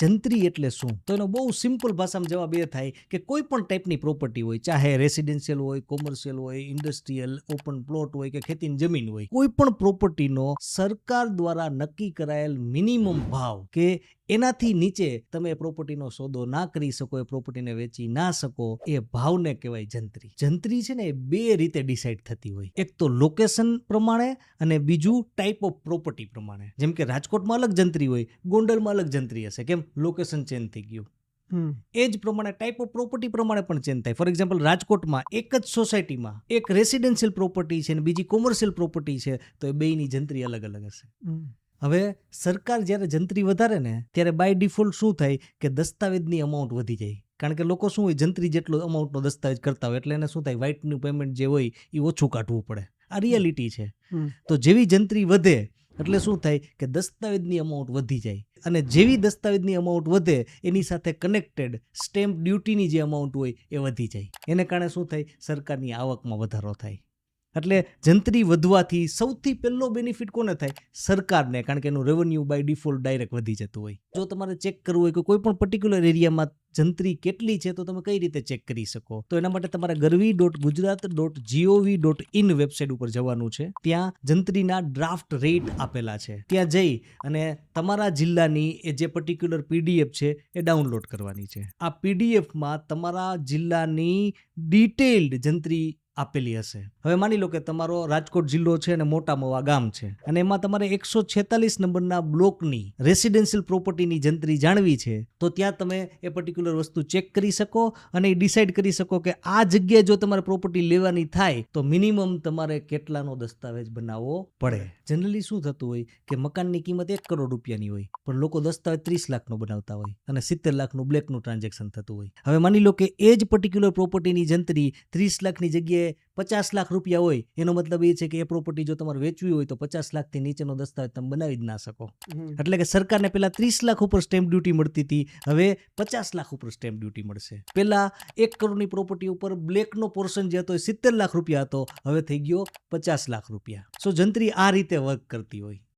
જંત્રી એટલે શું? તો એનો બહુ સિમ્પલ ભાષામાં જવાબ એ થાય કે કોઈ પણ ટાઈપની પ્રોપર્ટી હોય, ચાહે રેસિડેન્શિયલ હોય, કોમર્શિયલ હોય, ઇન્ડસ્ટ્રીયલ, ઓપન પ્લોટ હોય કે ખેતીની જમીન હોય, કોઈ પણ પ્રોપર્ટીનો સરકાર દ્વારા નક્કી કરાયેલ મિનિમમ ભાવ કે એનાથી નીચે તમે પ્રોપર્ટીનો સોદો ના કરી શકો, એ પ્રોપર્ટીને વેચી ના શકો, એ ભાવને કહેવાય જંત્રી. જંત્રી છે ને એ બે રીતે ડિસાઇડ થતી હોય, એક તો લોકેશન પ્રમાણે અને બીજું ટાઈપ ઓફ પ્રોપર્ટી પ્રમાણે. જેમ કે રાજકોટમાં અલગ જંત્રી હોય, ગોંડલમાં અલગ જંત્રી હશે. કેમ? લોકેશન ચેન્જ થઈ ગયું. એ જ પ્રમાણે ટાઈપ ઓફ પ્રોપર્ટી પ્રમાણે પણ ચેન્જ થાય. ફોર એક્ઝામ્પલ, રાજકોટમાં એક જ સોસાયટીમાં એક રેસિડેન્શિયલ પ્રોપર્ટી છે અને બીજી કોમર્શિયલ પ્રોપર્ટી છે, તો એ બેયની જંત્રી અલગ અલગ હશે. હવે સરકાર જ્યારે જંત્રી વધારે ને ત્યારે બાય ડિફોલ્ટ શું થાય કે દસ્તાવેજની અમાઉન્ટ વધી જાય. કારણ કે લોકો શું હોય, જંત્રી જેટલો અમાઉન્ટનો દસ્તાવેજ કરતા હોય એટલે એને શું થાય, વ્હાઇટનું પેમેન્ટ જે હોય એ ઓછું કાઢવું પડે. આ રિયાલિટી છે. તો જેવી જંત્રી વધે એટલે શું થાય કે દસ્તાવેજની અમાઉન્ટ વધી જાય, અને જેવી દસ્તાવેજની અમાઉન્ટ વધે એની સાથે કનેક્ટેડ સ્ટેમ્પ ડ્યુટીની જે અમાઉન્ટ હોય એ વધી જાય. એને કારણે શું થાય, સરકારની આવકમાં વધારો થાય. એટલે જંત્રી વધવાથી સૌથી પહેલો બેનિફિટ કોને થાય? સરકારને, કારણ કે એનું રેવન્યુ બાય ડિફોલ્ટ ડાયરેક્ટ વધી જતું હોય. જો તમારે ચેક કરવું હોય કે કોઈ પણ પર્ટિક્યુલર એરિયામાં જંત્રી કેટલી છે તો તમે કઈ રીતે ચેક કરી શકો? તો એના માટે તમારે garvi.gujarat.gov.in વેબસાઇટ ઉપર જવાનું છે. ત્યાં જંત્રીના ડ્રાફ્ટ રેટ આપેલા છે. ત્યાં જઈ અને તમારા જિલ્લાની એ જે પર્ટિક્યુલર પીડીએફ છે એ ડાઉનલોડ કરવાની છે. આ પીડીએફમાં તમારા જિલ્લાની ડિટેઇલ્ડ જંત્રી આપેલી હશે. હવે માની લો કે તમારો રાજકોટ જિલ્લો છે અને મોટા મવા ગામ છે, અને એમાં તમારે 146 નંબરના બ્લોકની રેસિડેન્શિયલ પ્રોપર્ટીની જંત્રી જાણવી છે, તો ત્યાં તમે એ પર્ટિક્યુલર વસ્તુ ચેક કરી શકો અને ડિસાઇડ કરી શકો કે આ જગ્યાએ જો તમારે પ્રોપર્ટી લેવાની થાય તો મિનિમમ તમારે કેટલાનો દસ્તાવેજ બનાવવો પડે. જનરલી શું થતું હોય કે મકાનની કિંમત 1 કરોડ રૂપિયાની હોય, પણ લોકો દસ્તાવેજ 30 લાખનો બનાવતા હોય અને 70 લાખનું બ્લેકનું ટ્રાન્ઝેક્શન થતું હોય. હવે માની લો કે એ જ પર્ટિક્યુલર પ્રોપર્ટીની જંત્રી 30 લાખની જગ્યાએ 50 લાખ રૂપિયા હોય, એનો મતલબ એ છે કે એ પ્રોપર્ટી જો તમારે વેચવી હોય તો 50 લાખથી નીચેનો દસ્તાવેજ તમે બનાવી જ ના શકો. એટલે કે સરકારને પહેલા 30 લાખ ઉપર સ્ટેમ્પ ડ્યુટી મળતી હતી, હવે 50 લાખ ઉપર સ્ટેમ્પ ડ્યુટી મળશે. પહેલા 1 કરોડની પ્રોપર્ટી ઉપર બ્લેકનો પોર્શન જે હતો એ 70 લાખ રૂપિયા હતો, હવે થઈ ગયો 50 લાખ રૂપિયા. સો જંત્રી આ રીતે વર્ક કરતી હોય.